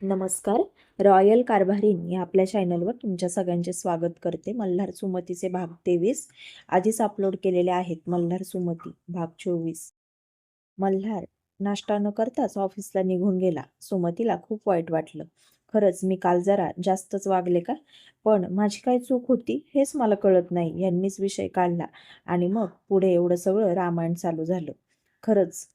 नमस्कार. रॉयल कारभारीण या आपल्या चॅनलवर तुमच्या सगळ्यांचे स्वागत करते. मल्हार सुमतीचे भाग 23 आधीच अपलोड केलेले आहेत. मल्हार सुमती भाग 24. मल्हार नाश्ता न करताच ऑफिसला निघून गेला. सुमतीला खूप वाईट वाटलं. खरंच मी काल जरा जास्तच वागले का? पण माझी काय चूक होती हेच मला कळत नाही. यांनीच विषय काढला आणि मग पुढे एवढं सगळं रामायण चालू झालं. खरंच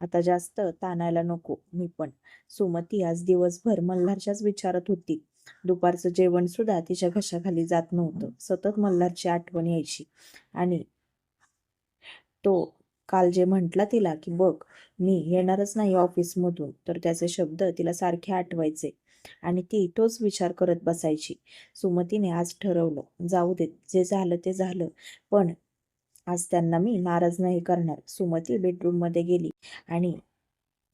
आता जास्त ताणायला नको मी पण. सुमती आज दिवसभर मल्हारच्याच विचारात होती. दुपारचं जेवण सुद्धा तिच्या घशाखाली जात नव्हतं. सतत मल्हारची आठवण यायची आणि तो काल जे म्हटला तिला की बघ मी येणारच नाही ऑफिसमधून, तर त्याचे शब्द तिला सारखे आठवायचे आणि ती तोच विचार करत बसायची. सुमतीने आज ठरवलं, जाऊ देत, जे झालं ते झालं, पण आज त्यांना मी नाराज नाही करणार. सुमती बेडरूममध्ये गेली आणि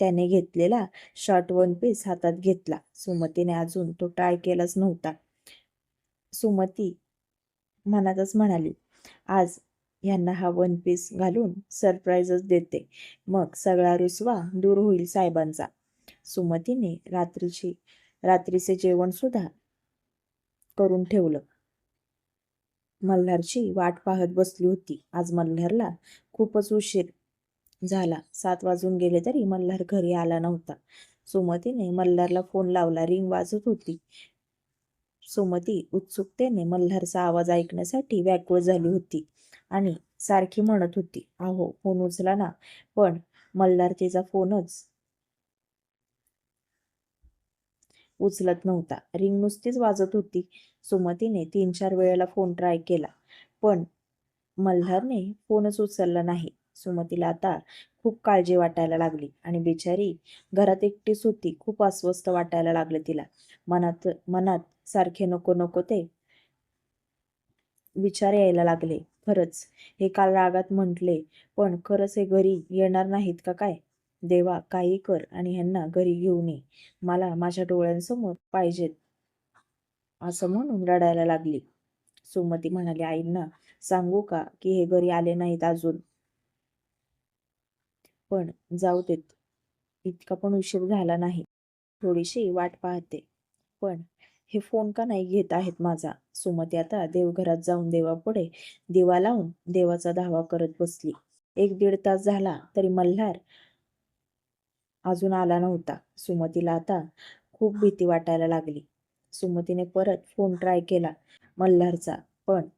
त्याने घेतलेला शॉर्ट वन पीस हातात घेतला. सुमतीने अजून तो ट्राय केलाच नव्हता. सुमती मनातच म्हणाली, आज यांना हा वन पीस घालून सरप्राईजच देते, मग सगळा रुसवा दूर होईल साहेबांचा. सुमतीने रात्रीचे जेवण सुद्धा करून ठेवलं. मल्हारची वाट पाहत बसली होती. आज मल्हारला खूपच उशीर झाला. 7 वाजून गेले तरी मल्हार घरी आला नव्हता. सुमतीने मल्हारला फोन लावला. रिंग वाजत होती. सुमती उत्सुकतेने मल्हारचा आवाज ऐकण्यासाठी व्याकुळ झाली होती आणि सारखी म्हणत होती, अहो फोन उचला ना. पण मल्हार तिचा फोनच उचलत नव्हता. रिंग नुसतीच वाजत होती. सुमतीने 3-4 वेळेला फोन ट्राय केला, पण मल्हारने फोनच उचलला नाही. सुमतीला आता खूप काळजी वाटायला लागली आणि बिचारी घरात एकटीच होती. खूप अस्वस्थ वाटायला लागले तिला. मनात मनात सारखे नको नको ते विचार यायला लागले. खरंच हे काल रागात म्हटले, पण खरंच हे घरी येणार नाहीत का काय? देवा काही कर आणि ह्यांना घरी घेऊन ये. मला माझ्या डोळ्यांसमोर पाहिजेत, असं म्हणून रडायला लागली. सुमती म्हणाली, आईंना सांगू का की हे घरी आले नाहीत अजून? पण जाऊ देत, इतका पण उशीर झाला नाही. थोडीशी वाट पाहते. पण हे फोन का नाही घेत आहेत माझा? सुमती आता देवघरात जाऊन देवापुढे दिवा लावून देवाचा धावा करत बसली. 1-1.5 तास झाला तरी मल्हार अजून आला नव्हता. सुमतीला आता खूप भीती वाटायला लागली. सुमतीने परत फोन ट्राय केला मल्हारचा, पण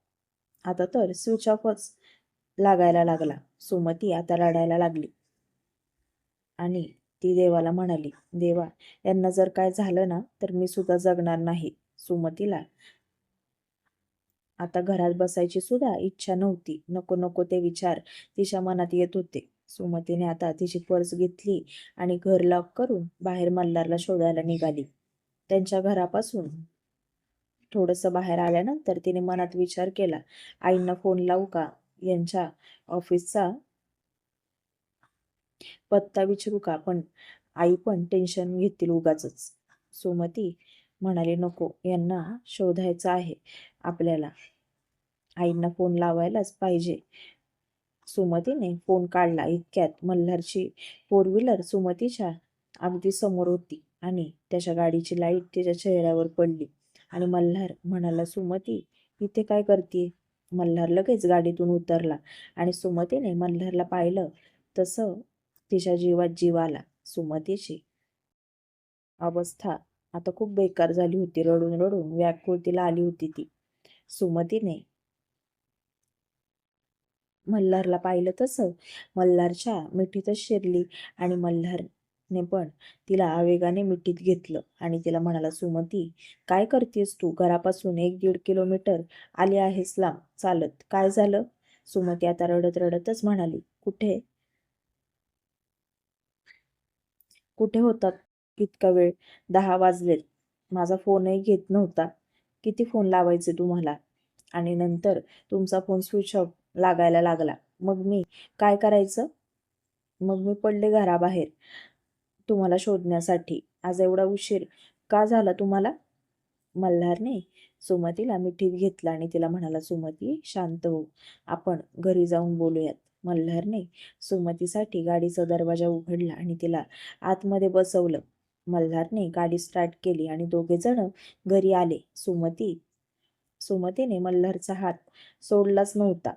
आता तर स्विच ऑफच लागायला लागला. सुमती आता रडायला लागली आणि ती देवाला म्हणाली, देवा यांना जर काय झालं ना तर मी सुद्धा जगणार नाही. सुमतीला आता घरात बसायची सुद्धा इच्छा नव्हती. नको नको ते विचार तिच्या मनात येत होते. सुमतीने आता तिची पर्स घेतली आणि घर लॉक करून बाहेर मल्हारला शोधायला निघाली. त्यांच्या घरापासून थोडंसं बाहेर आल्यानंतर तिने मनात विचार केला, आईंना फोन लावू का? यांच्या ऑफिसचा पत्ता विचारू का? पण आई पण टेन्शन घेतील उगाचच. सुमती म्हणाली, नको, यांना शोधायचं आहे आपल्याला. आईंना फोन लावायलाच पाहिजे. सुमतीने फोन काढला. इतक्यात मल्हारची 4 व्हीलर सुमतीच्या अगदी समोर होती आणि त्याच्या गाडीची लाईट तिच्या चेहऱ्यावर पडली आणि मल्हार म्हणाला, सुमती इथे काय करते? मल्हार लगेच गाडीतून उतरला आणि सुमतीने मल्हारला पाहिलं तसं तिच्या जीवात जीव आला. सुमतीची अवस्था आता खूप बेकार झाली होती. रडून रडून व्याकुळतेला आली होती ती. सुमतीने मल्हारला पाहिलं तसं मल्हारच्या मिठीतच शिरली आणि मल्हारने पण तिला आवेगाने मिठीत घेतलं आणि तिला म्हणाला, सुमती काय करतेस तू? घरापासून 1-1.5 किलोमीटर आली आहेस लांब चालत. काय झालं? सुमती आता रडत रडतच म्हणाली, कुठे कुठे होतात इतका वेळ? 10 वाजलेत. माझा फोनही घेत नव्हता. किती फोन लावायचे तुम्हाला? आणि नंतर तुमचा फोन स्विच ऑफ लागायला लागला. मग मी काय करायचं? मग मी पडले घराबाहेर तुम्हाला शोधण्यासाठी. आज एवढा उशीर का झाला तुम्हाला? मल्हारने सुमतीला मिठीत घेतलं आणि तिला म्हणाला, सुमती शांत हो, आपण घरी जाऊन बोलूयात. मल्हारने सुमतीसाठी गाडीचा दरवाजा उघडला आणि तिला आतमध्ये बसवलं. मल्हारने गाडी स्टार्ट केली आणि दोघे जण घरी आले. सुमतीने मल्हारचा हात सोडलाच नव्हता.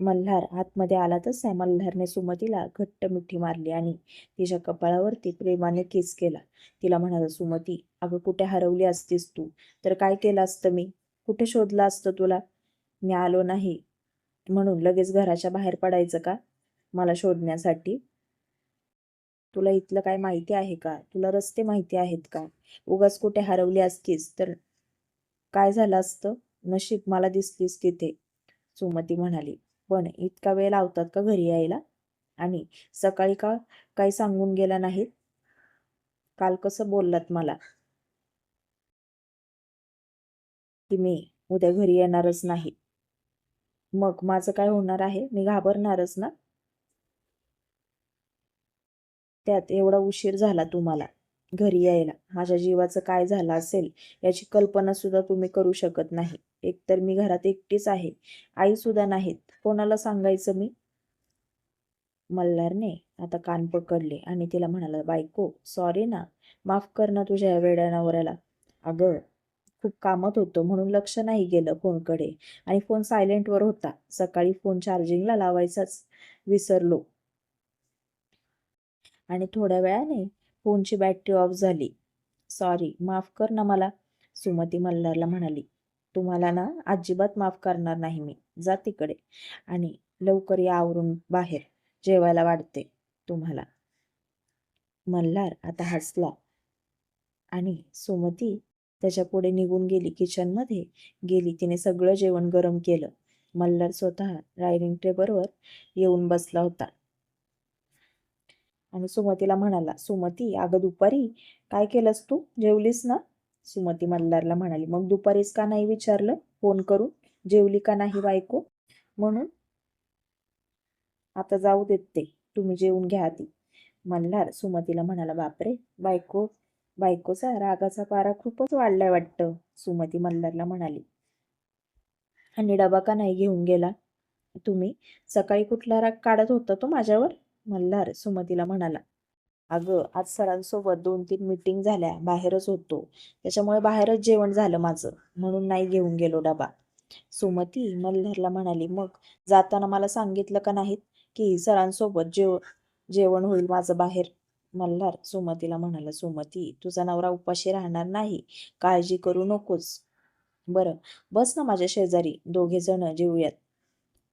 मल्हार आतमध्ये आला तसा मल्हारने सुमतीला घट्ट मिठी मारली आणि तिच्या कपाळावरती प्रेमाने किस केला. तिला म्हणाला, सुमती, अगं कुठे हरवली असतीस तू तर काय केलं असतं मी? कुठे शोधलं असतं तुला? मी आलो नाही म्हणून लगेच घराच्या बाहेर पडायचं का मला शोधण्यासाठी? तुला इथलं काय माहिती आहे का? तुला रस्ते माहिती आहेत का? उगाच कुठे हरवली असतीस तर काय झालं असतं? नशीब मला दिसलीस तिथे, सुमती म्हणाली. पण इतका वेळ लावतात का घरी यायला? आणि सकाळी का काही सांगून गेला नाहीत? काल कसं बोललात मला की मी उद्या घरी येणारच नाही? मग माझं काय होणार आहे? मी घाबरणारच ना? त्यात एवढा उशीर झाला तुम्हाला घरी यायला. माझ्या जीवाचं काय झालं असेल याची कल्पना सुद्धा तुम्ही करू शकत नाही. एकतर मी घरात एकटीच आहे, आई सुद्धा नाहीत. कोणाला सांगायचं मी? मल्हारने आता कान पकडले आणि तिला म्हणाला, बायको, सॉरी ना, माफ कर ना तुझ्या या वेड्या नवऱ्याला. अगं खूप कामात होतो म्हणून लक्ष नाही गेलं फोनकडे, आणि फोन सायलेंटवर होता. सकाळी फोन चार्जिंगला लावायचाच विसरलो आणि थोड्या वेळाने फोनची बॅटरी ऑफ झाली. सॉरी, माफ कर ना मला, सुमती मल्हारला म्हणाली. तुम्हाला ना अजिबात माफ करणार नाही मी. जा तिकडे आणि लवकर या आवरून बाहेर. जेवायला वाढते तुम्हाला. मल्हार आता हसला आणि सुमती त्याच्या पुढे निघून गेली. किचनमध्ये गेली. तिने सगळं जेवण गरम केलं. मल्हार स्वतः डायनिंग टेबलवर येऊन बसला होता आणि सुमतीला म्हणाला, सुमती, अगं दुपारी काय केलंस तू? जेवलीस ना? सुमती मल्हारला म्हणाली, मग दुपारीच का नाही विचारलं फोन करून? जेवली का नाही बायको म्हणून? आता जाऊ देत ते, तुम्ही जेवून घ्या आधी. मल्हार सुमतीला म्हणाला, बापरे, बायकोचा रागाचा पारा खूपच वाढलाय वाटतं, सुमती मल्हारला म्हणाली. आणि डबा का नाही घेऊन गेला तुम्ही? सकाळी कुठला राग काढत होता तो माझ्यावर? मल्हार सुमतीला म्हणाला, अगं आज सरांसोबत 2-3 मीटिंग झाल्या, बाहेरच होतो, त्याच्यामुळे बाहेरच जेवण झालं माझं, म्हणून नाही घेऊन गेलो डबा, सुमती मल्हारला म्हणाली. मग जाताना मला सांगितलं का नाहीत की सरांसोबत जेवण होईल माझं बाहेर? मल्हार सुमतीला म्हणाला, सुमती, तुझा नवरा उपाशी राहणार नाही, काळजी करू नकोस. बरं, बस ना माझ्या शेजारी, दोघे जण जेवूयात.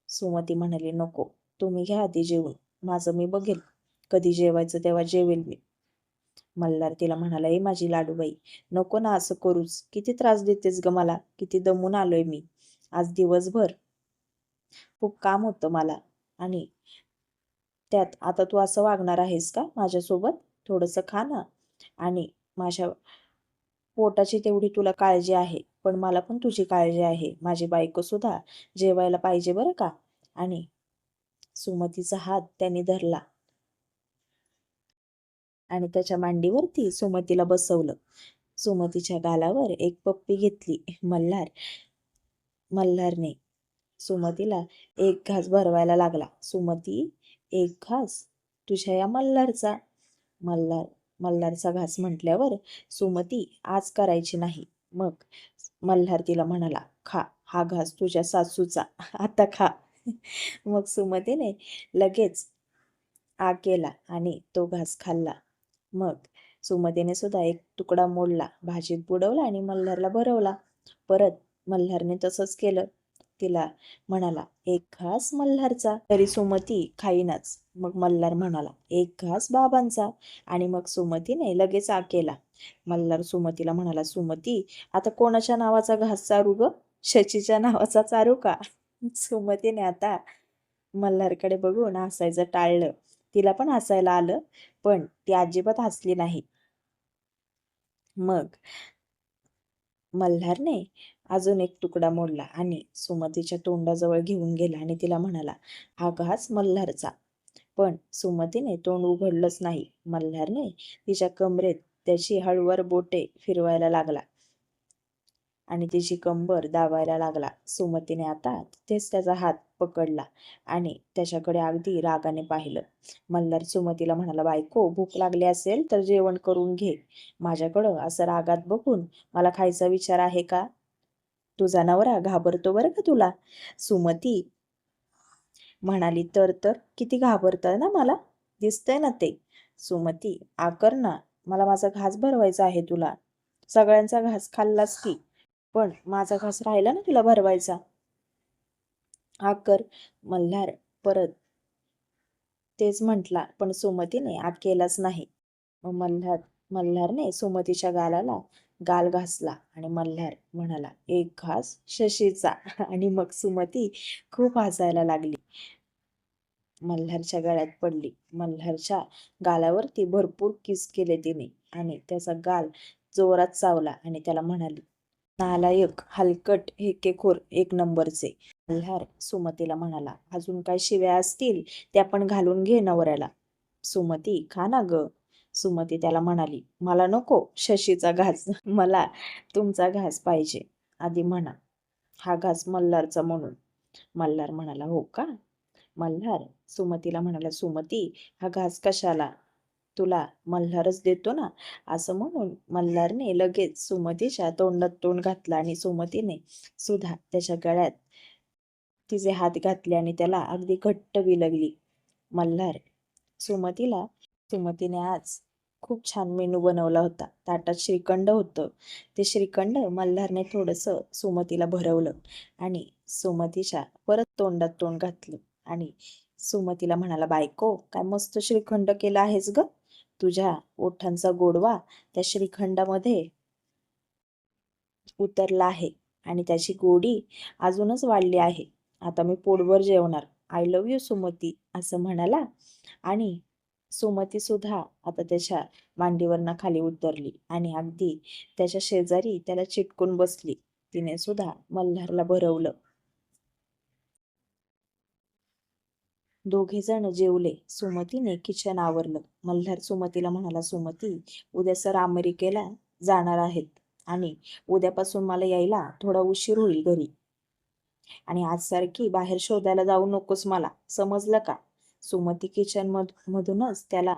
सुमती म्हणाली, नको, तुम्ही घ्या आधी जेवून, माझं मी बघेल, कधी जेवायचं तेव्हा जेवेल मी. मल्हार तिला म्हणाला, ए माझी लाडूबाई, नको ना असं करूच, किती त्रास देतेस ग मला, किती दमून आलोय मी आज दिवसभर, खूप काम होतं मला, आणि त्यात आता तू असं वागणार आहेस का माझ्यासोबत? थोडंसं खा ना. आणि माझ्या पोटाची तेवढी तुला काळजी आहे, पण मला पण तुझी काळजी आहे. माझी बायको सुद्धा जेवायला पाहिजे बरं का. आणि सुमतीचा हात त्याने धरला आणि त्याच्या मांडीवरती सुमतीला बसवलं. सुमतीच्या गालावर एक पप्पी घेतली. मल्हारने सुमतीला एक घास भरवायला लागला. सुमती, एक घास तुझ्या या मल्हारचा. मल्हार मल्हारचा घास म्हटल्यावर सुमती आज करायची नाही. मग मल्हार तिला म्हणाला, खा, हा घास तुझ्या सासूचा, आता खा. मग सुमतीने लगेच केला आणि तो घास खाल्ला. मग सुमतीने सुद्धा एक तुकडा मोडला, भाजीत बुडवला आणि मल्हारला भरवला. परत मल्हारने तसंच केलं. तिला म्हणाला, एक घास मल्हारचा. तरी सुमती खाईनाच. मग मल्हार म्हणाला, एक घास बाबांचा. आणि मग सुमतीने लगेच केला. मल्हार सुमतीला म्हणाला, सुमती, आता कोणाच्या नावाचा घास चारू ग? शचीच्या नावाचा चारू का? सुमतीने आता मल्हारकडे बघून हसायचं टाळलं. तिला पण हसायला आलं, पण ती अजिबात हसली नाही. मग मल्हारने अजून एक तुकडा मोडला आणि सुमतीच्या तोंडाजवळ घेऊन गेला आणि तिला म्हणाला, हा घास मल्हारचा. पण सुमतीने तोंड उघडलंच नाही. मल्हारने तिच्या कमरेत त्याची हळूवार बोटे फिरवायला लागला. आणि तिची कंबर दाबायला लागला. सुमतीने आता तिथेच त्याचा हात पकडला आणि त्याच्याकडे अगदी रागाने पाहिलं. मल्हार सुमतीला म्हणाला, बायको, भूक लागली असेल तर जेवण करून घे. माझ्याकडं असं रागात बघून मला खायचा विचार आहे का? तुझा नवरा घाबरतो बरं का तुला. सुमती म्हणाली, तर किती घाबरतं ना मला, दिसतंय ना ते. सुमती, आकर ना, मला माझा घास भरवायचा आहे तुला. सगळ्यांचा घास खाल्लास की, पण माझा घास राहिला ना तुला भरवायचा. आकर. मल्हार परत तेच म्हटला, पण सुमतीने केलाच नाही. मग मल्हारने सुमतीच्या गालाला गाल घासला आणि मल्हार म्हणाला, एक घास शशीचा. आणि मग सुमती खूप हसायला लागली. मल्हारच्या गळ्यात पडली. मल्हारच्या गालावरती भरपूर किस केले तिने आणि त्याचा गाल जोरात चावला आणि त्याला म्हणाली, नालायक, हलकट, हेकेखोर, एक नंबरचे. मल्हार सुमतीला म्हणाला, अजून काय शिव्या असतील त्या पण घालून घे नवऱ्याला. सुमती, खा ना ग. सुमती त्याला म्हणाली, मला नको शशीचा घास, मला तुमचा घास पाहिजे. आधी म्हणा, हा घास मल्हारचा म्हणून. मल्हार म्हणाला, हो का. मल्हार सुमतीला म्हणाला, सुमती, हा घास कशाला, तुला मल्हारच देतो ना. असं म्हणून मल्हारने लगेच सुमतीच्या तोंडात तोंड घातलं आणि सुमतीने सुद्धा त्याच्या गळ्यात तिचे हात घातले आणि त्याला अगदी घट्ट विलगली. मल्हार सुमतीला सुमतीने आज खूप छान मेनू बनवला होता. ताटात श्रीखंड होतं. ते श्रीखंड मल्हारने थोडंसं सुमतीला भरवलं आणि सुमतीच्या परत तोंडात तोंड घातलं आणि सुमतीला म्हणाला, बायको, काय मस्त श्रीखंड केला आहेस ग. तुझ्या ओठांचा गोडवा त्या श्रीखंडामध्ये उतरला आहे आणि त्याची गोडी अजूनच वाढली आहे. आता मी पोटभर जेवणार. आय लव्ह यू सुमती, असं म्हणाला आणि सुमती सुद्धा आता त्याच्या मांडीवरनं खाली उतरली आणि अगदी त्याच्या शेजारी त्याला चिटकून बसली. तिने सुद्धा मल्हारला भरवलं. दोघे जण जेवले. सुमतीने किचन आवरलं. मल्हार सुमतीला म्हणाला, सुमती, उद्या सर अमेरिकेला जाणार आहेत आणि उद्यापासून मला यायला थोडा उशीर होईल घरी. आणि आज सारखी बाहेर शोधायला जाऊ नकोस मला, समजलं का. सुमती किचन मधूनच त्याला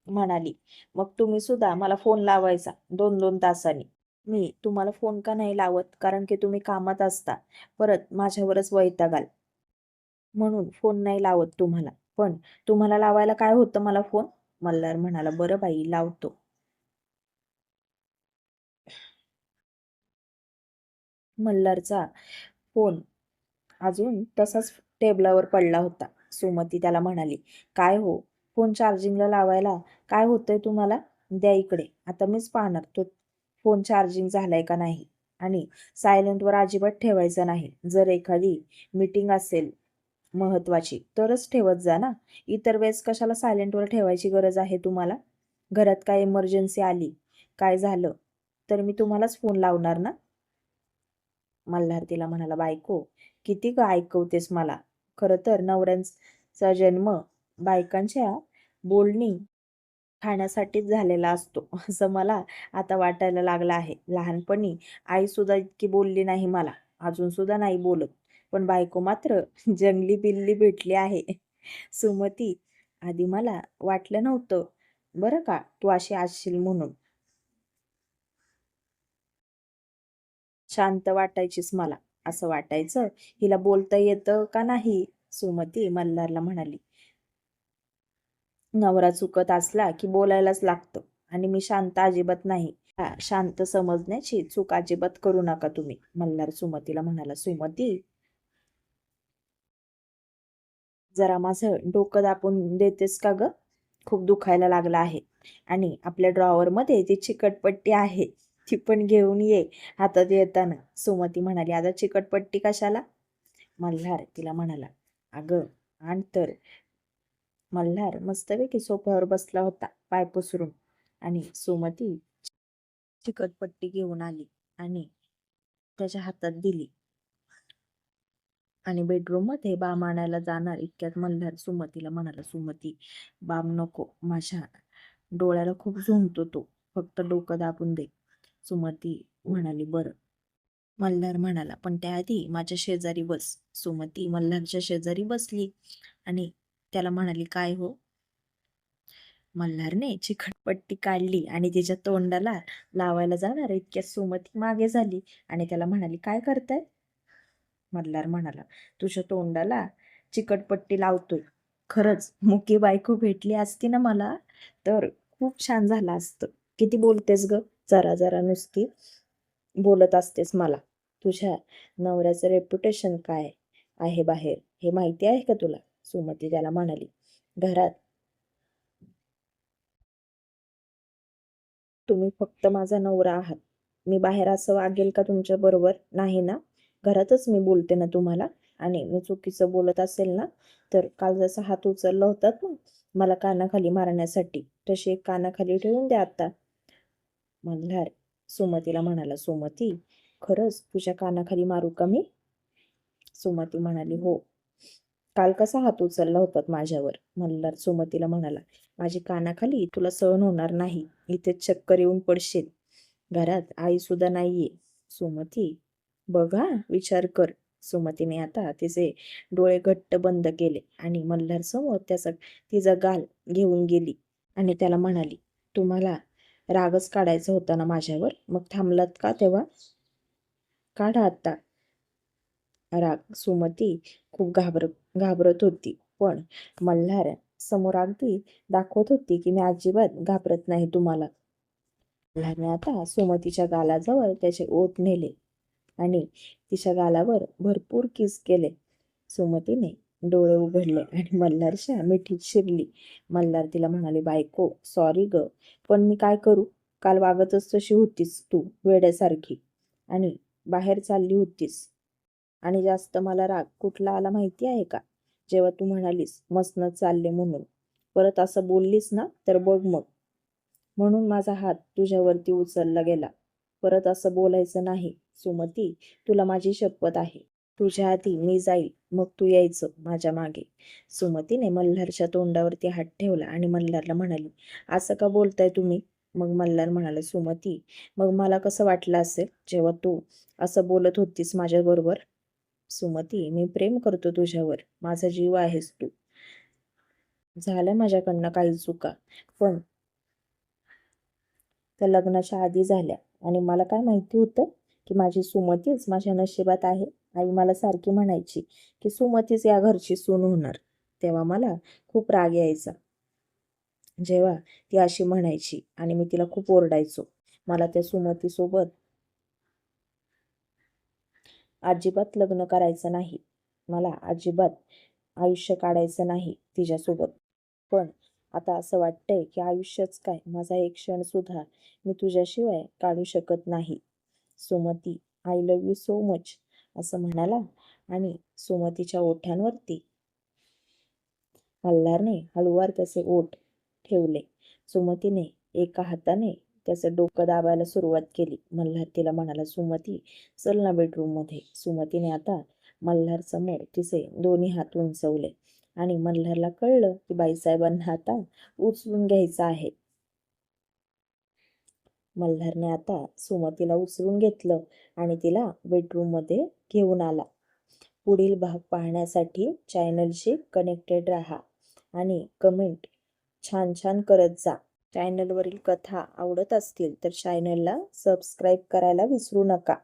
म्हणाली, मग तुम्ही सुद्धा मला फोन लावायचा 2-2 तासांनी. मी तुम्हाला फोन का नाही लावत, कारण की तुम्ही कामात असता, परत माझ्यावरच वैतागाल म्हणून फोन नाही लावत तुम्हाला. पण तुम्हाला लावायला काय होतं मला फोन. मल्हार म्हणाला, बरं बाई, लावतो. मल्हारचा फोन अजून तसाच टेबलावर पडला होता. सुमती त्याला म्हणाली, काय हो, फोन चार्जिंगला लावायला काय होतंय तुम्हाला. द्या इकडे, आता मीच पाहणार तो फोन चार्जिंग झालाय का नाही. आणि सायलेंटवर अजिबात ठेवायचा नाही. जर एखादी मीटिंग असेल महत्वाची तरच ठेवत जा ना. इतर वेळेस कशाला सायलेंटवर ठेवायची गरज आहे तुम्हाला. घरात काय इमर्जन्सी आली, काय झालं तर मी तुम्हालाच फोन लावणार ना. मल्हार तिला म्हणाला, बायको, किती ग ऐकवतेस मला. खरं तर नवऱ्यांचा जन्म बायकांच्या बोलणी खाण्यासाठीच झालेला असतो, असं मला आता वाटायला लागलं आहे. लहानपणी आई सुद्धा इतकी बोलली नाही मला, अजून सुद्धा नाही बोलत. पण बायको मात्र जंगली बिल्ली भेटली आहे. सुमती, आधी मला वाटलं नव्हतं बरं का तू अशी असशील म्हणून. शांत वाटायचीस मला. असं वाटायचं हिला बोलता येतं का नाही. सुमती मल्हारला म्हणाली, नवरा चुकत असला की बोलायलाच लागतं आणि मी शांत अजिबात नाही. शांत समजण्याची चूक अजिबात करू नका तुम्ही. मल्हार सुमतीला म्हणाला, सुमती, जरा माझं डोकं दाबून देतेस का ग. खूप दुखायला लागला आहे आणि आपल्या ड्रॉवर मध्ये ती चिकटपट्टी आहे, ती पण घेऊन ये हातात येताना. सुमती म्हणाली, आता चिकटपट्टी कशाला. मल्हार तिला म्हणाला, अगं आण तर. मल्हार मस्तपैकी सोफ्यावर बसला होता पाय पसरून आणि सुमती चिकटपट्टी घेऊन आली आणि त्याच्या हातात दिली आणि बेडरूम मध्ये बाम आणायला जाणार इतक्यात मल्हार सुमतीला म्हणाला, सुमती, बाम नको, माझ्या डोळ्याला खूप झोंबतो तो, फक्त डोकं दाबून दे. सुमती म्हणाली, बरं. मल्हार म्हणाला, पण त्याआधी माझ्या शेजारी बस. सुमती मल्हारच्या शेजारी बसली आणि त्याला म्हणाली, काय हो? मल्हारने चिकटपट्टी काढली आणि तिच्या तोंडाला लावायला जाणार इतक्या सुमती मागे झाली आणि त्याला म्हणाली, काय करताय? मल्हार म्हणाला, तुझ्या तोंडाला चिकटपट्टी लावतोय. खरंच मुकी बायको भेटली असती ना मला तर खूप छान झालं असतं. किती बोलतेस ग, जरा जरा नुसती बोलत असतेस मला. तुझ्या नवऱ्याचं रेप्युटेशन काय आहे बाहेर हे माहिती आहे का तुला? सुमती त्याला म्हणाली, घरात तुम्ही फक्त माझा नवरा आहात. मी बाहेर असं वागेल का तुमच्या बरोबर? नाही ना. घरातच मी बोलते ना तुम्हाला. आणि मी चुकीचं बोलत असेल ना तर काल जसा हात उचलला होतात ना मला कानाखाली मारण्यासाठी, तशी एक कानाखाली ठेवून द्या आता. मल्हार सुमतीला म्हणाला, सुमती खरंच तुझ्या कानाखाली मारू का मी? सुमती म्हणाली, हो. काल कसा हात उचलला होतात माझ्यावर? मल्हार सुमतीला म्हणाला, माझी कानाखाली तुला सहन होणार नाही. इथेच चक्कर येऊन पडशील. घरात आई सुद्धा नाहीये. सुमती बघा, विचार कर. सुमतीने आता तिचे डोळे घट्ट बंद केले आणि मल्हार समोर तिचा गाल घेऊन गेली आणि त्याला म्हणाली, तुम्हाला रागच काढायचा होता ना माझ्यावर? मग थांबलात का तेव्हा? काढा आता राग. सुमती खूप घाबरत होती, पण मल्हार समोर अगदी दाखवत होती की मी अजिबात घाबरत नाही तुम्हाला. मल्हारने आता सुमतीच्या गालाजवळ त्याचे ओठ नेले आणि तिच्या गालावर भरपूर किस केले. सुमतीने डोळे उघडले आणि मल्हारच्या मिठीत शिरली. मल्हार तिला म्हणाले, बायको सॉरी ग, पण मी काय करू? काल वागतच तशी होतीस तू वेड्यासारखी आणि बाहेर चालली होतीस. आणि जास्त मला राग कुठला आला माहिती आहे का? जेव्हा तू म्हणालीस मसनच चालले म्हणून. परत असं बोललीस ना तर बघ मग. म्हणून माझा हात तुझ्यावरती उचलला गेला. परत असं बोलायचं नाही. सुमती तुला माझी शपथ आहे. तुझ्या आधी मी जाईल, मग तू यायचं माझ्या मागे. सुमतीने मल्हारच्या तोंडावरती हात ठेवला आणि मल्हारला म्हणाली, असं का बोलताय तुम्ही? मग मल्हार म्हणाला, सुमती मग मला कसं वाटलं असेल जेव्हा तू असं बोलत होतीस माझ्या बरोबर? सुमती मी प्रेम करतो तुझ्यावर. माझा जीव आहेस तू. झाल्या माझ्याकडनं काही चुका, पण त्या लग्नाच्या आधी झाल्या आणि मला काय माहिती होतं की माझी सुमतीच माझ्या नशिबात आहे. आई मला सारखी म्हणायची की सुमतीच या घरची सून होणार. तेव्हा मला खूप राग यायचा जेव्हा ती अशी म्हणायची आणि मी तिला खूप ओरडायचो. मला त्या सुमतीसोबत अजिबात लग्न करायचं नाही. मला अजिबात आयुष्य काढायचं नाही तिच्यासोबत. पण आता असं वाटतंय की आयुष्यच काय, माझा एक क्षण सुद्धा मी तुझ्याशिवाय काढू शकत नाही. Sumati I love you so much असं म्हणाला आणि सुमतीच्या ओठांवरती मल्हारने हळूवार त्याचे ओठ ठेवले. सुमतीने एका हाताने त्याचं डोकं दाबायला सुरुवात केली. मल्हार तिला म्हणाला, सुमती चल ना बेडरूम मध्ये. सुमतीने आता मल्हार समोर तिचे दोन्ही हात उंचवले आणि मल्हारला कळलं की बाईसाहेबांना आता उचलून घ्यायचं आहे. मल्हारने आता सुमतीला उचलून घेतलं आणि तिला बेडरूम मध्ये घेऊन आला. पुढील भाग पाहण्यासाठी चॅनलशी कनेक्टेड राहा आणि कमेंट छान छान करत जा. चॅनलवरील कथा आवडत असतील तर चॅनलला सबस्क्राईब करायला विसरू नका.